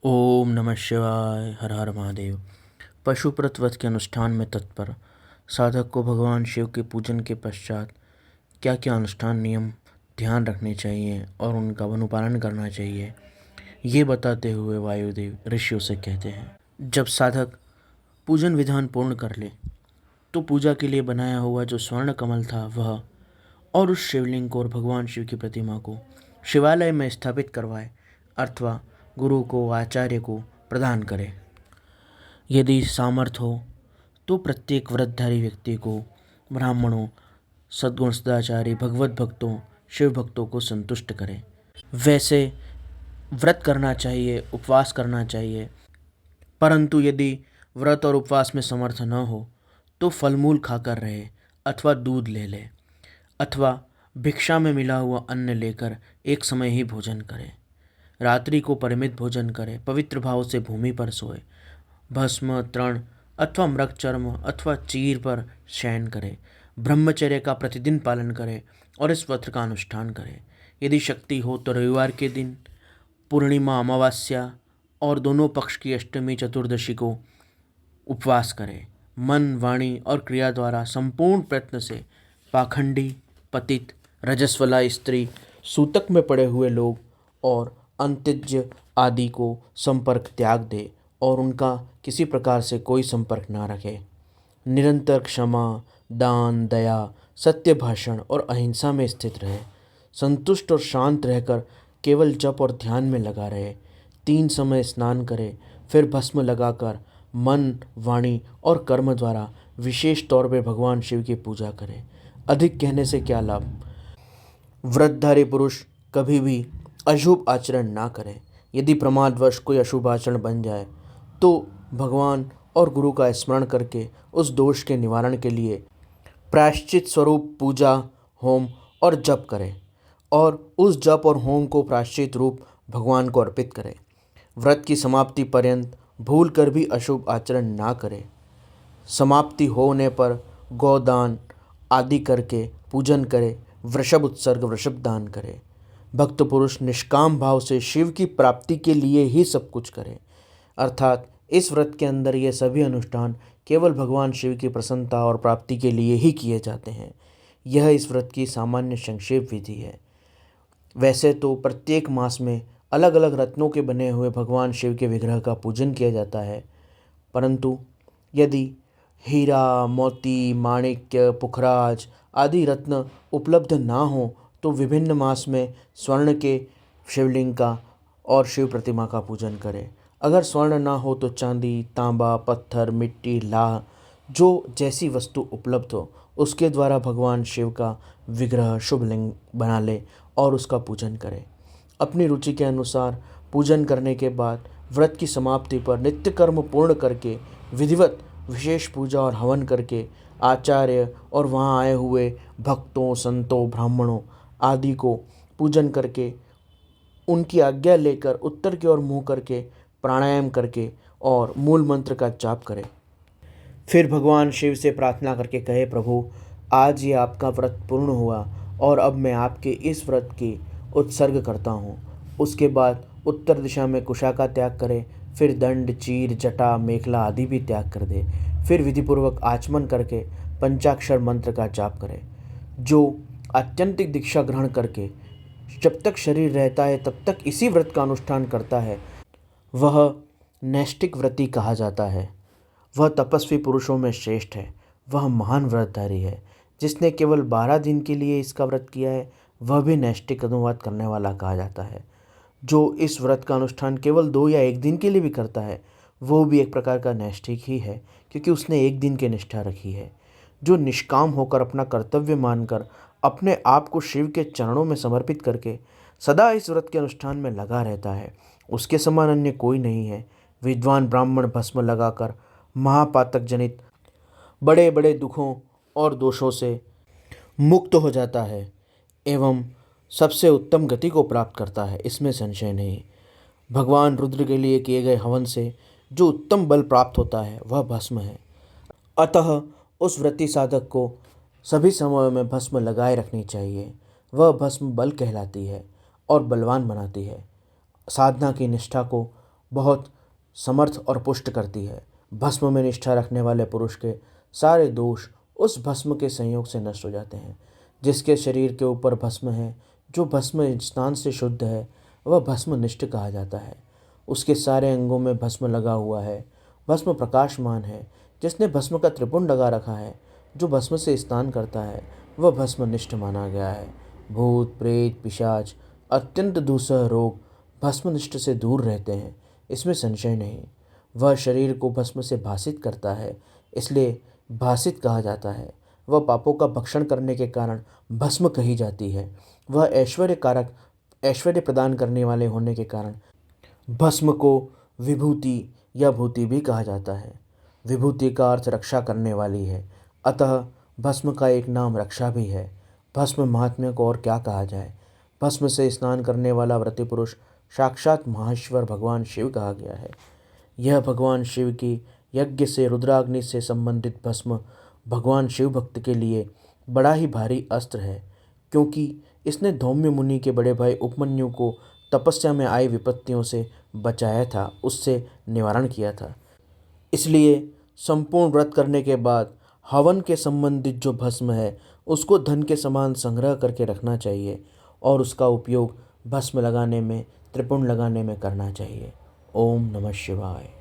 ओम नमः शिवाय। हर हर महादेव। पशुप्रत व्रत के अनुष्ठान में तत्पर साधक को भगवान शिव के पूजन के पश्चात क्या क्या अनुष्ठान नियम ध्यान रखने चाहिए और उनका अनुपालन करना चाहिए, ये बताते हुए वायुदेव ऋषियों से कहते हैं। जब साधक पूजन विधान पूर्ण कर ले तो पूजा के लिए बनाया हुआ जो स्वर्ण कमल था वह और उस शिवलिंग को और भगवान शिव की प्रतिमा को शिवालय में स्थापित करवाए अथवा गुरु को आचार्य को प्रदान करे। यदि सामर्थ्य हो तो प्रत्येक व्रतधारी व्यक्ति को, ब्राह्मणों, सद्गुण सदाचारी, भगवत भक्तों, शिव भक्तों को संतुष्ट करे। वैसे व्रत करना चाहिए, उपवास करना चाहिए, परंतु यदि व्रत और उपवास में समर्थ न हो तो फल मूल खाकर रहे अथवा दूध ले ले अथवा भिक्षा में मिला हुआ अन्न लेकर एक समय ही भोजन करे। रात्रि को परिमित भोजन करे, पवित्र भाव से भूमि पर सोए, भस्म, तृण अथवा मृग चर्म अथवा चीर पर शयन करे, ब्रह्मचर्य का प्रतिदिन पालन करे और इस व्रत का अनुष्ठान करे। यदि शक्ति हो तो रविवार के दिन, पूर्णिमा, अमावस्या और दोनों पक्ष की अष्टमी, चतुर्दशी को उपवास करे। मन, वाणी और क्रिया द्वारा संपूर्ण प्रयत्न से पाखंडी, पतित, रजस्वला स्त्री, सूतक में पड़े हुए लोग और अंत्यज आदि को संपर्क त्याग दे और उनका किसी प्रकार से कोई संपर्क ना रखे। निरंतर क्षमा, दान, दया, सत्य भाषण और अहिंसा में स्थित रहे। संतुष्ट और शांत रहकर केवल जप और ध्यान में लगा रहे। 3 समय स्नान करे, फिर भस्म लगाकर मन, वाणी और कर्म द्वारा विशेष तौर पर भगवान शिव की पूजा करे। अधिक कहने से क्या लाभ। व्रतधारी पुरुष कभी भी अशुभ आचरण ना करे। यदि प्रमादवश कोई अशुभ आचरण बन जाए तो भगवान और गुरु का स्मरण करके उस दोष के निवारण के लिए प्रायश्चित स्वरूप पूजा, होम और जप करे और उस जप और होम को प्रायश्चित रूप भगवान को अर्पित करे। व्रत की समाप्ति पर्यंत भूल कर भी अशुभ आचरण ना करे। समाप्ति होने पर गौदान आदि करके पूजन करे। वृषभ उत्सर्ग, वृषभ दान करे। भक्त पुरुष निष्काम भाव से शिव की प्राप्ति के लिए ही सब कुछ करे, अर्थात इस व्रत के अंदर ये सभी अनुष्ठान केवल भगवान शिव की प्रसन्नता और प्राप्ति के लिए ही किए जाते हैं। यह इस व्रत की सामान्य संक्षेप विधि है। वैसे तो प्रत्येक मास में अलग अलग रत्नों के बने हुए भगवान शिव के विग्रह का पूजन किया जाता है, परंतु यदि हीरा, मोती, माणिक्य, पुखराज आदि रत्न उपलब्ध ना हो तो विभिन्न मास में स्वर्ण के शिवलिंग का और शिव प्रतिमा का पूजन करें। अगर स्वर्ण ना हो तो चांदी, तांबा, पत्थर, मिट्टी, लाह जो जैसी वस्तु उपलब्ध हो उसके द्वारा भगवान शिव का विग्रह, शुभलिंग बना ले और उसका पूजन करें। अपनी रुचि के अनुसार पूजन करने के बाद व्रत की समाप्ति पर नित्य कर्म पूर्ण करके विधिवत विशेष पूजा और हवन करके आचार्य और वहाँ आए हुए भक्तों, संतों, ब्राह्मणों आदि को पूजन करके उनकी आज्ञा लेकर उत्तर की ओर मुँह करके प्राणायाम करके और मूल मंत्र का जाप करें। फिर भगवान शिव से प्रार्थना करके कहे, प्रभु आज ये आपका व्रत पूर्ण हुआ और अब मैं आपके इस व्रत की उत्सर्ग करता हूँ। उसके बाद उत्तर दिशा में कुशा का त्याग करे, फिर दंड, चीर, जटा, मेखला आदि भी त्याग कर दे। फिर विधिपूर्वक आचमन करके पंचाक्षर मंत्र का जाप करे। जो आत्यंतिक दीक्षा ग्रहण करके जब तक शरीर रहता है तब तक इसी व्रत का अनुष्ठान करता है वह नैष्ठिक व्रती कहा जाता है। वह तपस्वी पुरुषों में श्रेष्ठ है। वह महान व्रतधारी है। जिसने केवल 12 दिन के लिए इसका व्रत किया है वह भी नैष्ठिक अनुवाद करने वाला कहा जाता है। जो इस व्रत का अनुष्ठान केवल 2 या 1 दिन के लिए भी करता है वो भी एक प्रकार का नैष्ठिक ही है, क्योंकि उसने 1 दिन की निष्ठा रखी है। जो निष्काम होकर अपना कर्तव्य मानकर अपने आप को शिव के चरणों में समर्पित करके सदा इस व्रत के अनुष्ठान में लगा रहता है उसके समान अन्य कोई नहीं है। विद्वान ब्राह्मण भस्म लगाकर महापातक जनित बड़े बड़े दुखों और दोषों से मुक्त हो जाता है एवं सबसे उत्तम गति को प्राप्त करता है, इसमें संशय नहीं। भगवान रुद्र के लिए किए गए हवन से जो उत्तम बल प्राप्त होता है वह भस्म है। अतः उस व्रती साधक को सभी समयों में भस्म लगाए रखनी चाहिए। वह भस्म बल कहलाती है और बलवान बनाती है। साधना की निष्ठा को बहुत समर्थ और पुष्ट करती है। भस्म में निष्ठा रखने वाले पुरुष के सारे दोष उस भस्म के संयोग से नष्ट हो जाते हैं। जिसके शरीर के ऊपर भस्म है, जो भस्म स्नान से शुद्ध है, वह भस्मनिष्ठ कहा जाता है। उसके सारे अंगों में भस्म लगा हुआ है, भस्म प्रकाशमान है। जिसने भस्म का त्रिपुंड लगा रखा है, जो भस्म से स्नान करता है, वह भस्मनिष्ठ माना गया है। भूत प्रेत पिशाच अत्यंत दूसरा रोग भस्मनिष्ठ से दूर रहते हैं, इसमें संशय नहीं। वह शरीर को भस्म से भासित करता है, इसलिए भासित कहा जाता है। वह पापों का भक्षण करने के कारण भस्म कही जाती है। वह ऐश्वर्य कारक, ऐश्वर्य प्रदान करने वाले होने के कारण भस्म को विभूति या भूति भी कहा जाता है। विभूति का अर्थ रक्षा करने वाली है, अतः भस्म का एक नाम रक्षा भी है। भस्म महात्म्य को और क्या कहा जाए। भस्म से स्नान करने वाला व्रति पुरुष साक्षात महेश्वर भगवान शिव कहा गया है। यह भगवान शिव की यज्ञ से रुद्राग्नि से संबंधित भस्म भगवान शिव भक्त के लिए बड़ा ही भारी अस्त्र है, क्योंकि इसने धौम्य मुनि के बड़े भाई उपमन्यु को तपस्या में आई विपत्तियों से बचाया था, उससे निवारण किया था। इसलिए संपूर्ण व्रत करने के बाद हवन के संबंधित जो भस्म है, उसको धन के समान संग्रह करके रखना चाहिए और उसका उपयोग भस्म लगाने में, त्रिपुंड लगाने में करना चाहिए। ओम नमः शिवाय।